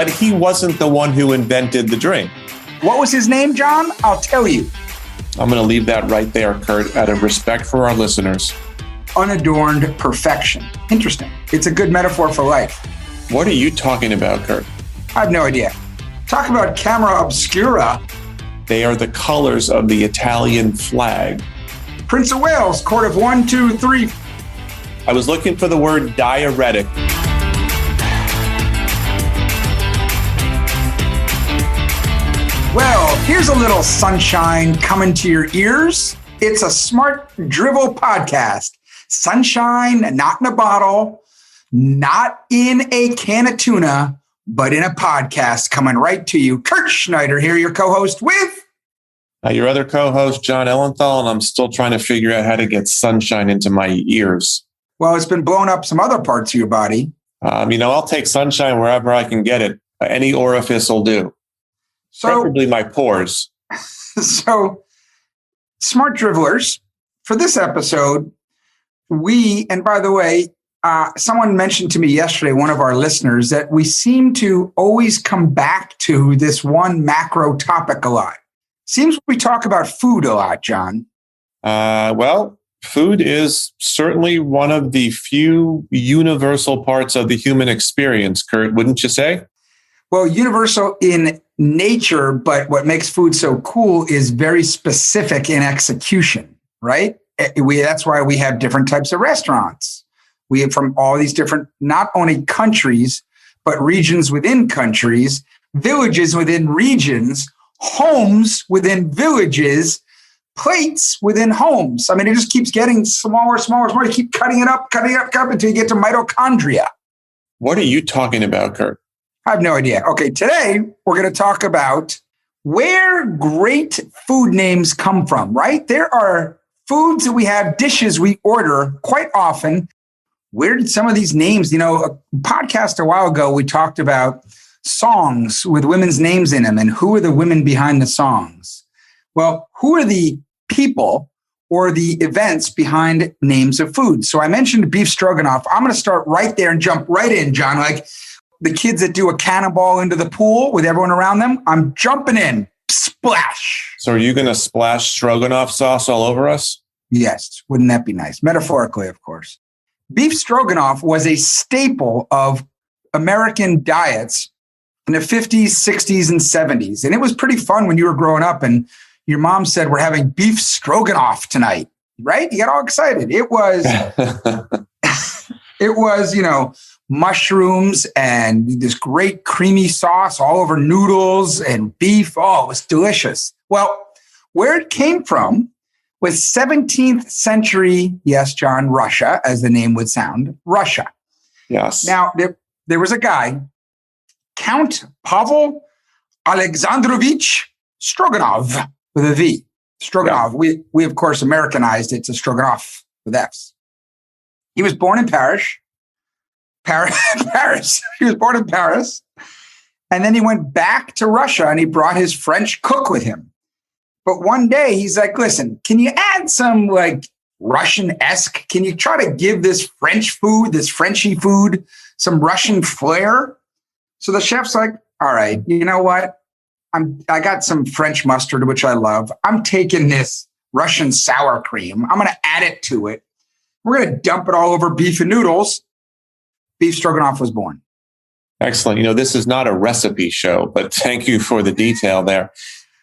but he wasn't the one who invented the drink. What was his name, John? I'll tell you. I'm going to leave that right there, Kurt, out of respect for our listeners. Unadorned perfection. Interesting. It's a good metaphor for life. What are you talking about, Kurt? I have no idea. Talk about camera obscura. They are the colors of the Italian flag. Prince of Wales, court of 1, 2, 3. I was looking for the word diuretic. Well, here's a little sunshine coming to your ears. It's a smart Drivel podcast. Sunshine, not in a bottle, not in a can of tuna, but in a podcast coming right to you. Kurt Schneider here, your co-host with... Your other co-host, Jon Ellenthal, and I'm still trying to figure out how to get sunshine into my ears. Well, it's been blowing up some other parts of your body. I'll take sunshine wherever I can get it. Any orifice will do. Preferably my pores. So, smart Drivelers, for this episode, and by the way, someone mentioned to me yesterday, one of our listeners, that we seem to always come back to this one macro topic a lot. Seems we talk about food a lot, John. Well, food is certainly one of the few universal parts of the human experience, Kurt, wouldn't you say? Well, universal in nature, but what makes food so cool is very specific in execution, right? That's why we have different types of restaurants. We have from all these different, not only countries, but regions within countries, villages within regions, homes within villages, plates within homes. I mean, it just keeps getting smaller, smaller, smaller. You keep cutting it up until you get to mitochondria. What are you talking about, Kurt? I have no idea. Okay, today we're going to talk about where great food names come from, right? There are foods that we have, dishes we order quite often. Where did some of these names, a podcast a while ago, we talked about songs with women's names in them and who are the women behind the songs? Well, who are the people or the events behind names of food? So I mentioned beef stroganoff. I'm going to start right there and jump right in, John. Like the kids that do a cannonball into the pool with everyone around them, I'm jumping in. Splash. So are you going to splash stroganoff sauce all over us? Yes. Wouldn't that be nice? Metaphorically, of course. Beef stroganoff was a staple of American diets in the 50s, 60s, and 70s. And it was pretty fun when you were growing up and your mom said, we're having beef stroganoff tonight, right? You got all excited. It was, mushrooms and this great creamy sauce all over noodles and beef. Oh, it was delicious. Well, where it came from was 17th century, yes, John, Russia, as the name would sound, Russia. Yes. Now, there was a guy, Count Pavel Alexandrovich Stroganov, with a V. Stroganoff. Yeah. We of course Americanized it to Stroganoff with F's. He was born in Paris. He was born in Paris. And then he went back to Russia and he brought his French cook with him. But one day he's like, listen, can you add some like Russian-esque? Can you try to give this French food, this Frenchy food, some Russian flair? So the chef's like, all right, you know what? I got some French mustard, which I love. I'm taking this Russian sour cream. I'm going to add it to it. We're going to dump it all over beef and noodles. Beef stroganoff was born. Excellent. This is not a recipe show, but thank you for the detail there.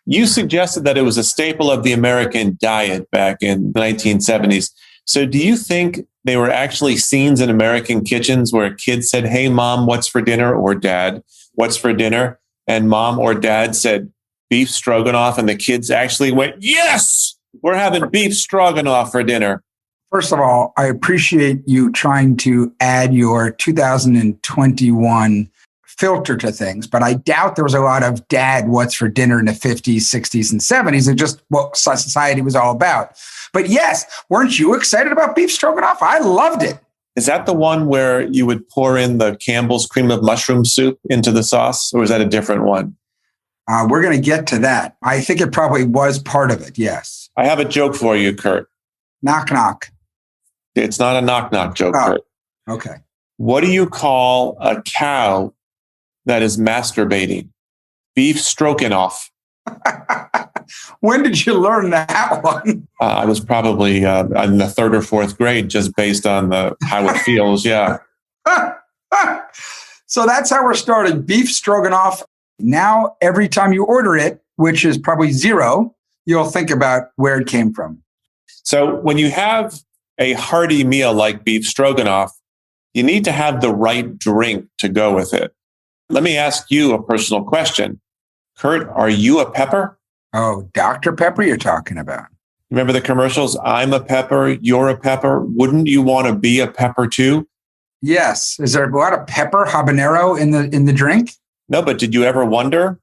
You suggested that it was a staple of the American diet back in the 1970s. So do you think they were actually scenes in American kitchens where kids said, hey, mom, what's for dinner? Or dad, what's for dinner? And mom or dad said beef stroganoff. And the kids actually went, yes, we're having beef stroganoff for dinner. First of all, I appreciate you trying to add your 2021 filter to things, but I doubt there was a lot of dad, what's for dinner in the 50s, 60s, and 70s. It's just what society was all about. But yes, weren't you excited about beef stroganoff? I loved it. Is that the one where you would pour in the Campbell's cream of mushroom soup into the sauce? Or is that a different one? We're going to get to that. I think it probably was part of it, yes. I have a joke for you, Kurt. Knock, knock. It's not a knock, knock joke, Kurt. Okay. What do you call a cow That is masturbating. Beef stroganoff. When did you learn that one? I was probably in the third or fourth grade, just based on how it feels. Yeah. So that's how we're starting. Beef stroganoff. Now, every time you order it, which is probably zero, you'll think about where it came from. So when you have a hearty meal like beef stroganoff, you need to have the right drink to go with it. Let me ask you a personal question. Kurt, are you a pepper? Oh, Dr. Pepper you're talking about. Remember the commercials? I'm a pepper, you're a pepper. Wouldn't you want to be a pepper too? Yes. Is there a lot of pepper, habanero in the drink? No, but did you ever wonder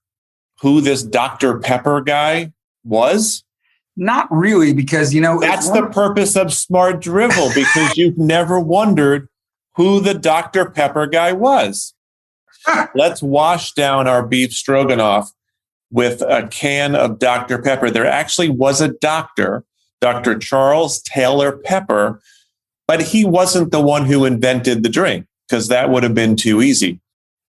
who this Dr. Pepper guy was? Not really, because, that's the purpose of Smart Drivel, because you've never wondered who the Dr. Pepper guy was. Let's wash down our beef stroganoff with a can of Dr. Pepper. There actually was a doctor, Dr. Charles Taylor Pepper, but he wasn't the one who invented the drink, because that would have been too easy.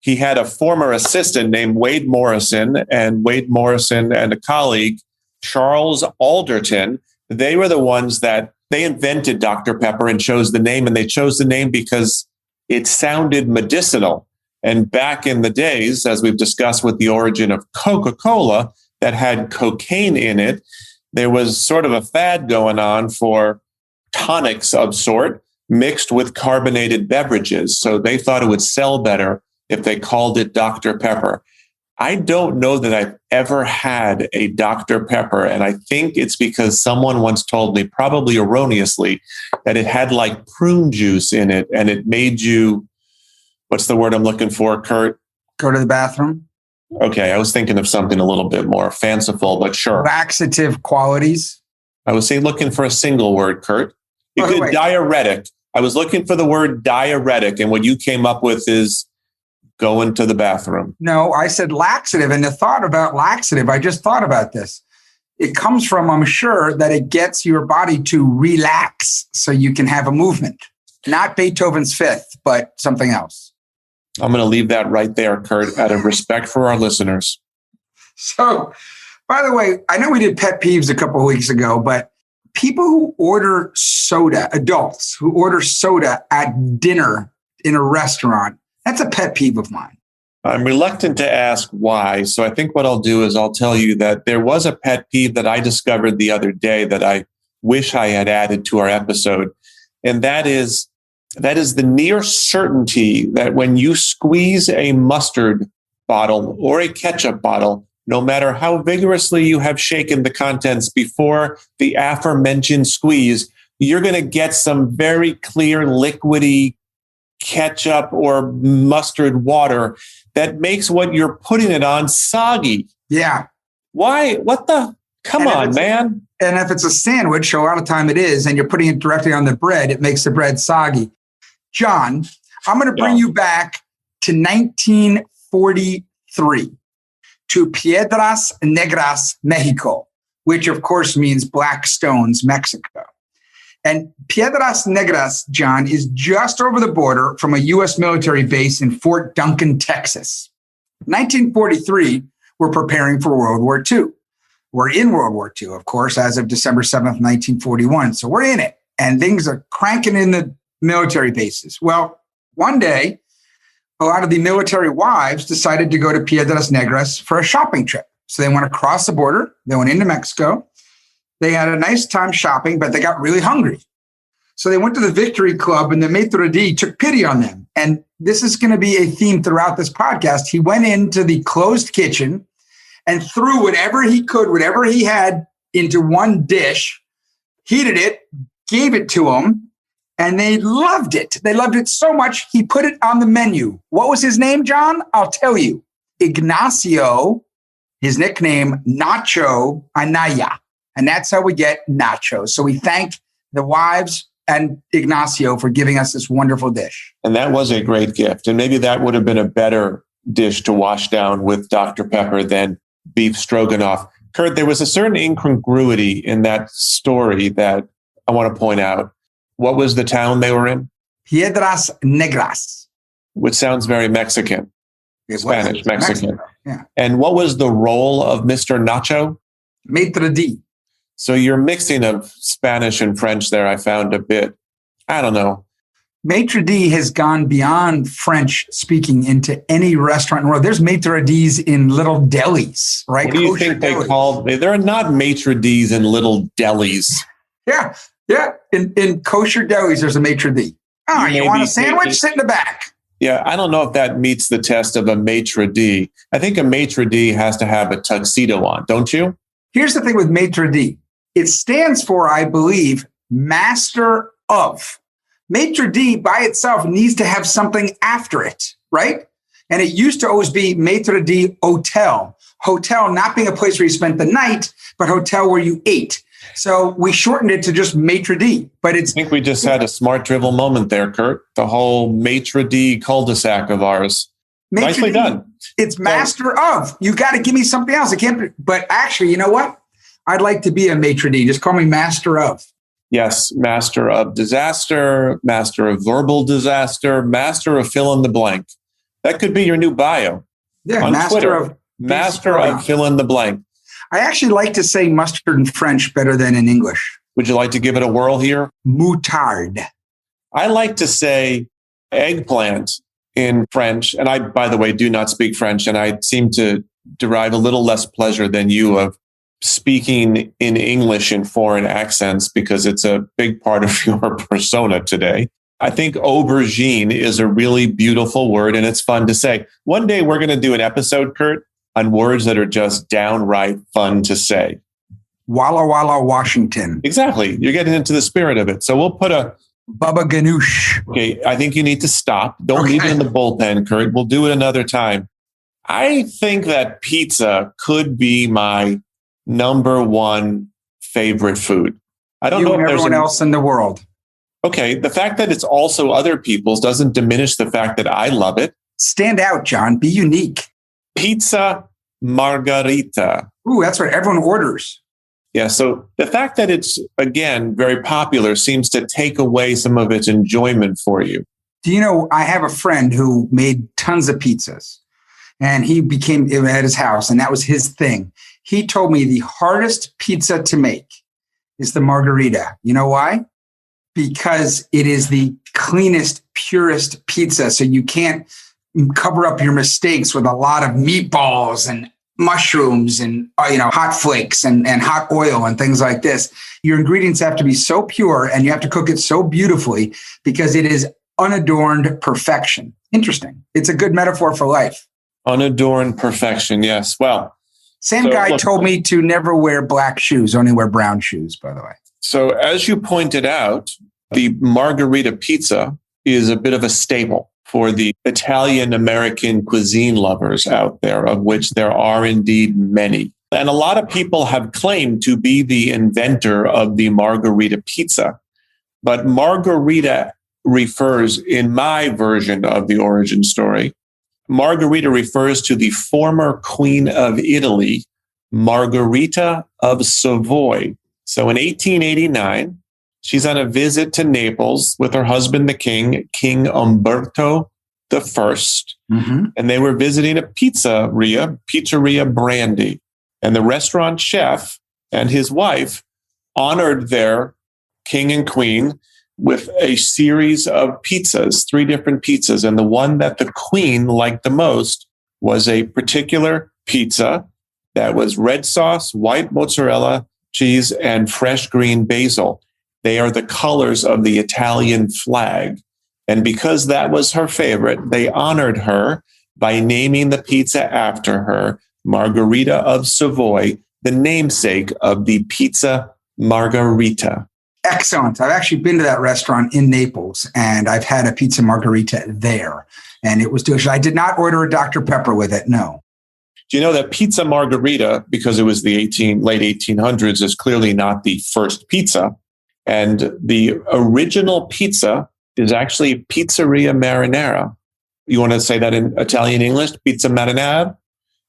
He had a former assistant named Wade Morrison and a colleague, Charles Alderton. They were the ones that they invented Dr. Pepper and chose the name. And they chose the name because it sounded medicinal. And back in the days, as we've discussed with the origin of Coca-Cola that had cocaine in it, there was sort of a fad going on for tonics of sort mixed with carbonated beverages. So they thought it would sell better if they called it Dr. Pepper. I don't know that I've ever had a Dr. Pepper, and I think it's because someone once told me, probably erroneously, that it had like prune juice in it, and it made you, what's the word I'm looking for, Kurt? Go to the bathroom. Okay, I was thinking of something a little bit more fanciful, but sure. Laxative qualities. I was looking for a single word, Kurt. You could diuretic. I was looking for the word diuretic, and what you came up with is going to the bathroom. No, I said laxative. And the thought about laxative, I just thought about this. It comes from, I'm sure, that it gets your body to relax so you can have a movement. Not Beethoven's Fifth, but something else. I'm going to leave that right there, Kurt, out of respect for our listeners. So, by the way, I know we did pet peeves a couple of weeks ago, but people who order soda, adults who order soda at dinner in a restaurant, that's a pet peeve of mine. I'm reluctant to ask why. So I think what I'll do is I'll tell you that there was a pet peeve that I discovered the other day that I wish I had added to our episode. And that is the near certainty that when you squeeze a mustard bottle or a ketchup bottle, no matter how vigorously you have shaken the contents before the aforementioned squeeze, you're going to get some very clear liquidy ketchup or mustard water that makes what you're putting it on soggy. Yeah. Why? What the? Come on, man. And if it's a sandwich, a lot of time it is, and you're putting it directly on the bread, it makes the bread soggy. John, I'm going to bring you back to 1943 to Piedras Negras, Mexico, which of course means black stones, Mexico. And Piedras Negras, John, is just over the border from a U.S. military base in Fort Duncan, Texas. 1943, we're preparing for World War II. We're in World War II, of course, as of December 7th, 1941. So we're in it, and things are cranking in the military bases. Well, one day, a lot of the military wives decided to go to Piedras Negras for a shopping trip. So they went across the border. They went into Mexico. They had a nice time shopping, but they got really hungry. So they went to the Victory Club, and the maitre d' took pity on them. And this is going to be a theme throughout this podcast. He went into the closed kitchen and threw whatever he could, whatever he had, into one dish, heated it, gave it to them, and they loved it. They loved it so much, he put it on the menu. What was his name, John? I'll tell you. Ignacio, his nickname, Nacho Anaya. And that's how we get nachos. So we thank the wives and Ignacio for giving us this wonderful dish. And that was a great gift. And maybe that would have been a better dish to wash down with Dr. Pepper than beef stroganoff. Kurt, there was a certain incongruity in that story that I want to point out. What was the town they were in? Piedras Negras. Which sounds very Mexican. Spanish, Mexican. Mexico. Yeah. And what was the role of Mr. Nacho? Maitre d'. So you're mixing of Spanish and French there. I found a bit, I don't know. Maitre d' has gone beyond French speaking into any restaurant in the world. There's maitre d's in little delis, right? What do you think they call? There are not maitre d's in little delis. Yeah. In kosher delis, there's a maitre d'. Oh, you want a sandwich? Sit in the back. Yeah, I don't know if that meets the test of a maitre d'. I think a maitre d' has to have a tuxedo on, don't you? Here's the thing with maitre d'. It stands for, I believe, master of. Maitre d' by itself needs to have something after it, right? And it used to always be maitre d' hotel. Hotel not being a place where you spent the night, but hotel where you ate. So we shortened it to just maitre d'. But I think we just had a smart drivel moment there, Kurt. The whole maitre d' cul-de-sac of ours. Nicely done. It's master of. You got to give me something else. I can't be, but actually, you know what? I'd like to be a maitre d'. Just call me master of. Yes, master of disaster, master of verbal disaster, master of fill in the blank. That could be your new bio. Yeah, on master Twitter. of. Master of fill in the blank. I actually like to say mustard in French better than in English. Would you like to give it a whirl here? Moutarde. I like to say eggplant in French. And I, by the way, do not speak French. And I seem to derive a little less pleasure than you of speaking in English in foreign accents because it's a big part of your persona today. I think aubergine is a really beautiful word and it's fun to say. One day we're going to do an episode, Kurt, on words that are just downright fun to say. Walla Walla, Washington. Exactly. You're getting into the spirit of it. So we'll put a Baba Ganoush. Okay, I think you need to stop. Don't leave it in the bullpen, Kurt. We'll do it another time. I think that pizza could be my number one favorite food. I don't know if everyone else in the world. Okay, the fact that it's also other people's doesn't diminish the fact that I love it. Stand out, John. Be unique. Pizza Margherita. Ooh, that's what everyone orders. Yeah, so the fact that it's, again, very popular seems to take away some of its enjoyment for you. Do you know, I have a friend who made tons of pizzas and he became at his house and that was his thing. He told me the hardest pizza to make is the margherita. You know why? Because it is the cleanest, purest pizza. So you can't cover up your mistakes with a lot of meatballs and mushrooms and hot flakes and hot oil and things like this. Your ingredients have to be so pure and you have to cook it so beautifully because it is unadorned perfection. Interesting. It's a good metaphor for life. Unadorned perfection. Yes. Well, same guy told me to never wear black shoes, only wear brown shoes, by the way. So as you pointed out, the margherita pizza is a bit of a staple for the Italian-American cuisine lovers out there, of which there are indeed many. And a lot of people have claimed to be the inventor of the margherita pizza. But margherita refers, in my version of the origin story, Margherita refers to the former Queen of Italy, Margherita of Savoy. So in 1889, she's on a visit to Naples with her husband, the king, King Umberto I. Mm-hmm. And they were visiting a Pizzeria Brandy. And the restaurant chef and his wife honored their king and queen with a series of pizzas, 3 different pizzas. And the one that the queen liked the most was a particular pizza that was red sauce, white mozzarella cheese, and fresh green basil. They are the colors of the Italian flag. And because that was her favorite, they honored her by naming the pizza after her, Margherita of Savoy, the namesake of the Pizza Margherita. Excellent. I've actually been to that restaurant in Naples and I've had a pizza margherita there and it was delicious. I did not order a Dr. Pepper with it. No. Do you know that Pizza Margherita, because it was the late 1800s, is clearly not the first pizza. And the original pizza is actually Pizzeria Marinara. You want to say that in Italian English? Pizza Marinara.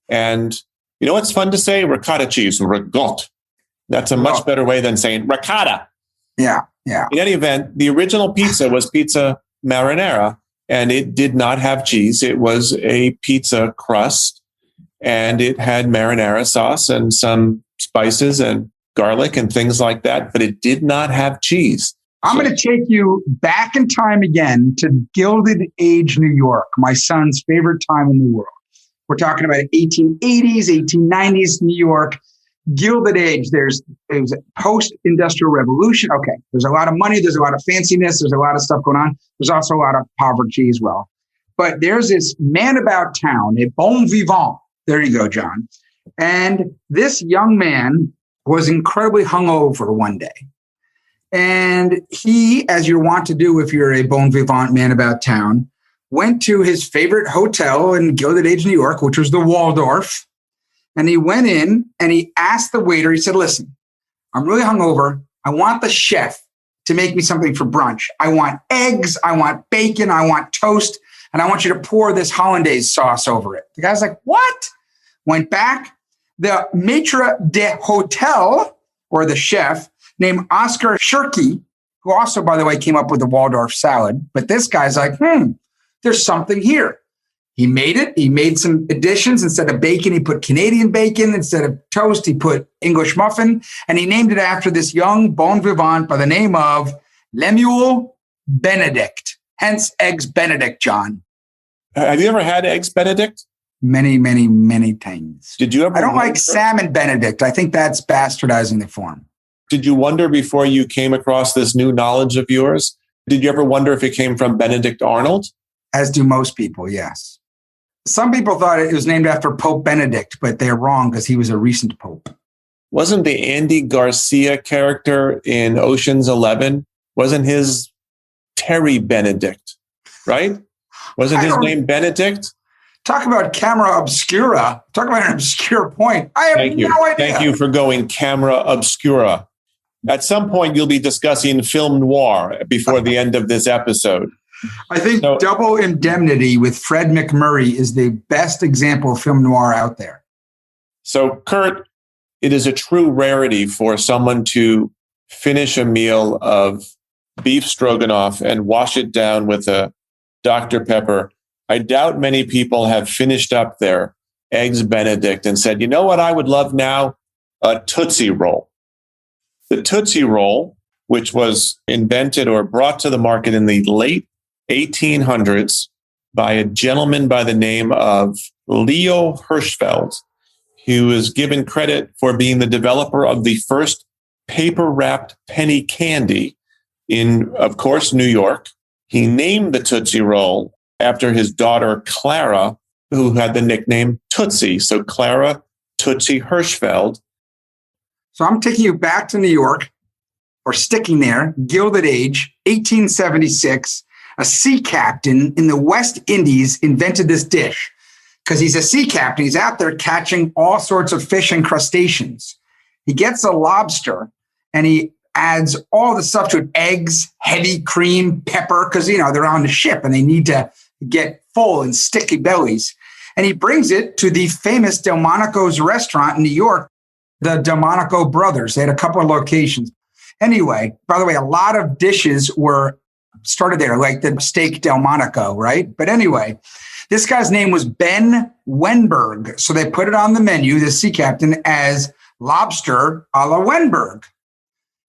And you know what's fun to say? Ricotta cheese, ricotta. That's a much better way than saying ricotta. Yeah. In any event, the original pizza was Pizza Marinara. and it did not have cheese. It was a pizza crust, and it had marinara sauce and some spices and garlic and things like that, but it did not have cheese. I'm going to take you back in time again to Gilded Age New York, my son's favorite time in the world. We're talking about 1880s, 1890s New York, Gilded Age. It was a post-industrial revolution. Okay, there's a lot of money, there's a lot of fanciness, there's a lot of stuff going on. There's also a lot of poverty as well. But there's this man about town, a bon vivant. There you go, John. And this young man was incredibly hungover one day. And he, as you're wont to do if you're a bon vivant man about town, went to his favorite hotel in Gilded Age, New York, which was the Waldorf. And he went in and he asked the waiter, he said, listen, I'm really hungover. I want the chef to make me something for brunch. I want eggs, I want bacon, I want toast, and I want you to pour this hollandaise sauce over it. The guy's like, what? Went back. The maitre d'hotel, or the chef, named Oscar Shirky, who also, by the way, came up with the Waldorf salad. But this guy's like, there's something here. He made it. He made some additions. Instead of bacon, he put Canadian bacon. Instead of toast, he put English muffin. And he named it after this young bon vivant by the name of Lemuel Benedict. Hence, Eggs Benedict, John. Have you ever had Eggs Benedict? Many, many, many times. Did you ever? I don't like Salmon Benedict. I think that's bastardizing the form. Did you wonder before you came across this new knowledge of yours? Did you ever wonder if it came from Benedict Arnold? As do most people, yes. Some people thought it was named after Pope Benedict, but they're wrong because he was a recent pope. Wasn't the Andy Garcia character in Ocean's 11, wasn't his Terry Benedict, right? Wasn't his name Benedict? Talk about camera obscura. Talk about an obscure point. I have no idea. Thank you for going camera obscura. At some point, you'll be discussing film noir before the end of this episode. I think Double Indemnity with Fred McMurray is the best example of film noir out there. So, Kurt, it is a true rarity for someone to finish a meal of beef stroganoff and wash it down with a Dr. Pepper. I doubt many people have finished up their Eggs Benedict and said, you know what I would love now? A Tootsie Roll. The Tootsie Roll, which was invented or brought to the market in the late 1800s by a gentleman by the name of Leo Hirschfeld, who is given credit for being the developer of the first paper-wrapped penny candy in, of course, New York. He named the Tootsie Roll after his daughter, Clara, who had the nickname Tootsie. So Clara Tootsie Hirschfeld. So I'm taking you back to New York, or sticking there, Gilded Age, 1876. A sea captain in the West Indies invented this dish because he's a sea captain. He's out there catching all sorts of fish and crustaceans. He gets a lobster and he adds all the stuff to it, eggs, heavy cream, pepper, because, they're on the ship and they need to get full and sticky bellies. And he brings it to the famous Delmonico's restaurant in New York, the Delmonico brothers. They had a couple of locations. Anyway, by the way, a lot of dishes were started there, like the steak Delmonico, right? But anyway, this guy's name was Ben Wenberg. So they put it on the menu, the sea captain, as lobster a la Wenberg.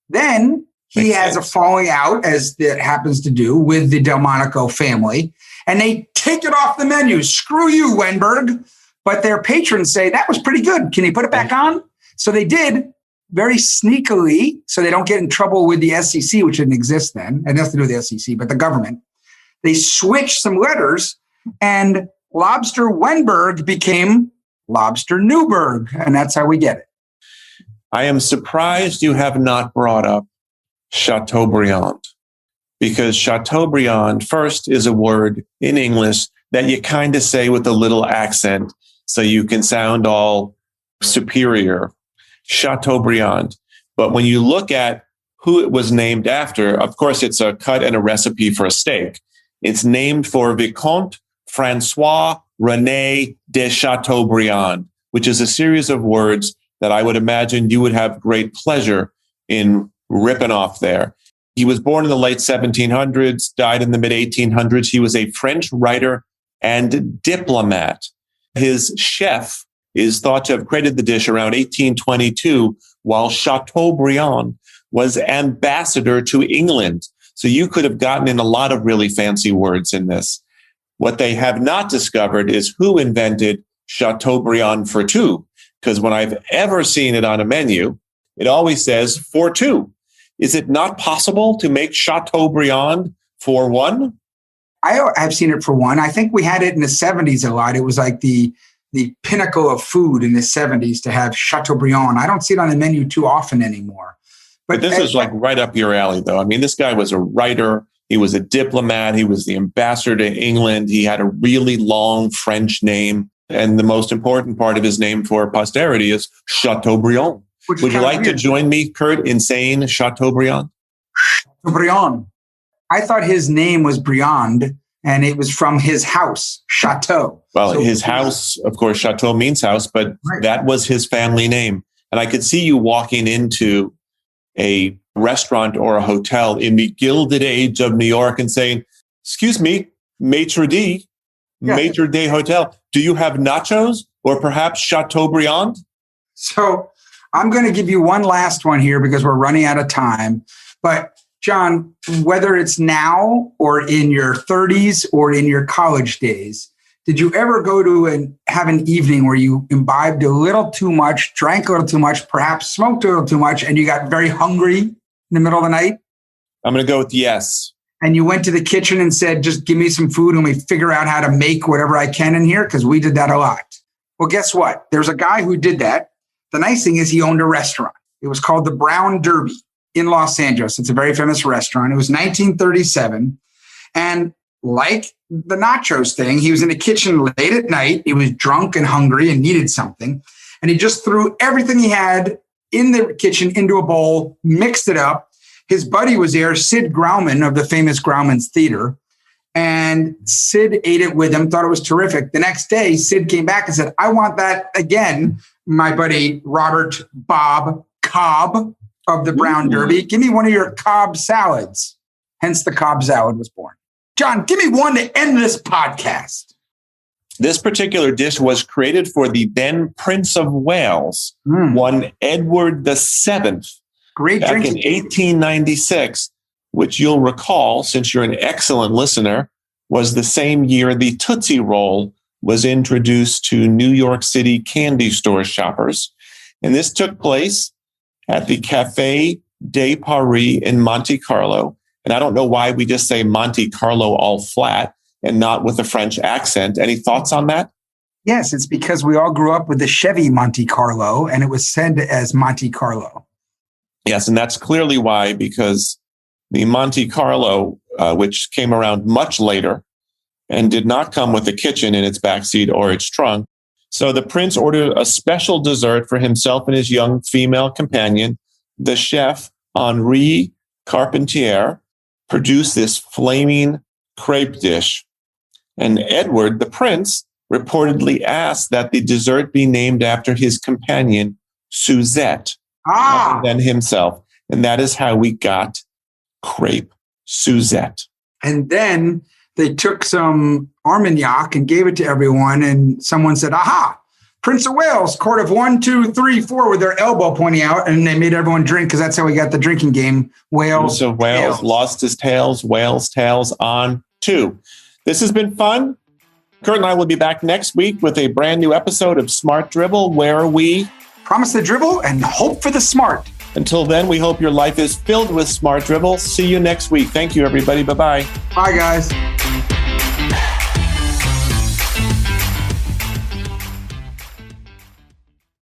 Then he has a falling out, as it happens to do, with the Delmonico family, and they take it off the menu. Screw you, Wenberg. But their patrons say, that was pretty good. Can you put it back on? So they did, very sneakily, so they don't get in trouble with the SEC, which didn't exist then. It had nothing to do with the SEC, but the government. They switched some letters, and Lobster Wenberg became Lobster Newberg, and that's how we get it. I am surprised you have not brought up Chateaubriand, because Chateaubriand, first, is a word in English that you kind of say with a little accent so you can sound all superior. Chateaubriand. But when you look at who it was named after, of course, it's a cut and a recipe for a steak. It's named for Vicomte Francois René de Chateaubriand, which is a series of words that I would imagine you would have great pleasure in ripping off there. He was born in the late 1700s, died in the mid 1800s. He was a French writer and diplomat. His chef is thought to have created the dish around 1822 while Chateaubriand was ambassador to England. So you could have gotten in a lot of really fancy words in this. What they have not discovered is who invented Chateaubriand for two, because when I've ever seen it on a menu, it always says for two. Is it not possible to make Chateaubriand for one? I've seen it for one. I think we had it in the 70s a lot. It was like the pinnacle of food in the 70s to have Chateaubriand. I don't see it on the menu too often anymore. But this is like right up your alley, though. I mean, this guy was a writer. He was a diplomat. He was the ambassador to England. He had a really long French name. And the most important part of his name for posterity is Chateaubriand. Would you like to join me, Kurt, in saying Chateaubriand? Chateaubriand. I thought his name was Briand, and it was from his house, Chateau. Well, so his house, of course, Chateau means house, but that was his family name. And I could see you walking into a restaurant or a hotel in the Gilded Age of New York and saying, excuse me, maitre d', maitre d' hotel, do you have nachos or perhaps Chateaubriand? So I'm going to give you one last one here because we're running out of time. But Jon, whether it's now or in your 30s or in your college days, did you ever go to and have an evening where you imbibed a little too much, drank a little too much, perhaps smoked a little too much, and you got very hungry in the middle of the night? I'm going to go with yes. And you went to the kitchen and said, just give me some food and we figure out how to make whatever I can in here? Because we did that a lot. Well, guess what? There's a guy who did that. The nice thing is he owned a restaurant. It was called the Brown Derby in Los Angeles. It's a very famous restaurant. It was 1937. And like the nachos thing, he was in the kitchen late at night. He was drunk and hungry and needed something. And he just threw everything he had in the kitchen into a bowl, mixed it up. His buddy was there, Sid Grauman of the famous Grauman's Theater. And Sid ate it with him, thought it was terrific. The next day, Sid came back and said, I want that again. My buddy Robert Bob Cobb of the Brown Derby, give me one of your Cobb salads. Hence the Cobb salad was born. Jon, give me one to end this podcast. This particular dish was created for the then Prince of Wales, one Edward VII, Great back in 1896, which you'll recall, since you're an excellent listener, was the same year the Tootsie Roll was introduced to New York City candy store shoppers. And this took place at the Café de Paris in Monte Carlo. And I don't know why we just say Monte Carlo all flat and not with a French accent. Any thoughts on that? Yes, it's because we all grew up with the Chevy Monte Carlo, and it was said as Monte Carlo. Yes, and that's clearly why, because the Monte Carlo, which came around much later and did not come with a kitchen in its backseat or its trunk. So the prince ordered a special dessert for himself and his young female companion. The chef, Henri Carpentier, produced this flaming crepe dish. And Edward, the prince, reportedly asked that the dessert be named after his companion, Suzette, rather than himself. And that is how we got crepe Suzette. And then they took some Armagnac and gave it to everyone. And someone said, aha, Prince of Wales, court of 1, 2, 3, 4 with their elbow pointing out. And they made everyone drink because that's how we got the drinking game. Wales. So Wales lost his tails, Wales tails on 2. This has been fun. Kurt and I will be back next week with a brand new episode of Smart Drivel, where we promise the dribble and hope for the smart. Until then, we hope your life is filled with smart dribble. See you next week. Thank you, everybody. Bye-bye. Bye, guys.